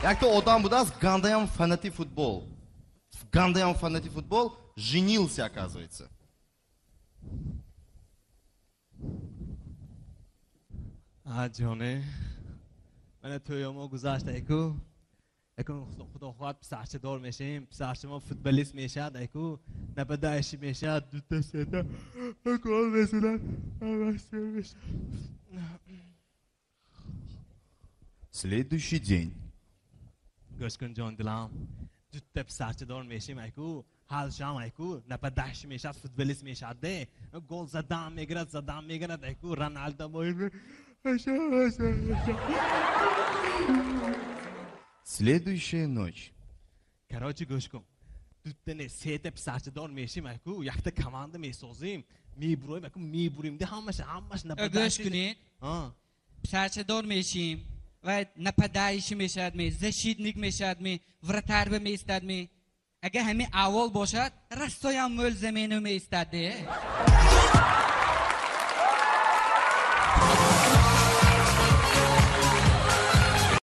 Як-то одам будас, Гандаям фанати футбол. Гандаям фанати футбол женился, оказывается. جانه من توی ما گذاشت ایکو خدا خواهد پسرچه دار میشیم پسرچه ما فوتبالیست میشد ایکو نبدایشی میشد دوتا سیده گل بزنن همشتر میشد. Следующий день. گوش کن جان دلم دوتا پسرچه دار میشیم ایکو حال شام ایکو نبدایشی میشد فوتبالیست میشد ده گل زدم میگرد ایکو رونالدو باید Следующая ночь. Короче, گوش کن دوتنه سه تا پسرچه دار میشیم ایکو یک تا کمانده میسازیم میبرویم ایکو میبریم ده همش گوش کنید پسرچه دار میشیم و نپدایشی میشد می زشیدنیک میشد می ورتر به میستد می اگه همه اول باشد رستایم مل زمینو میستد ده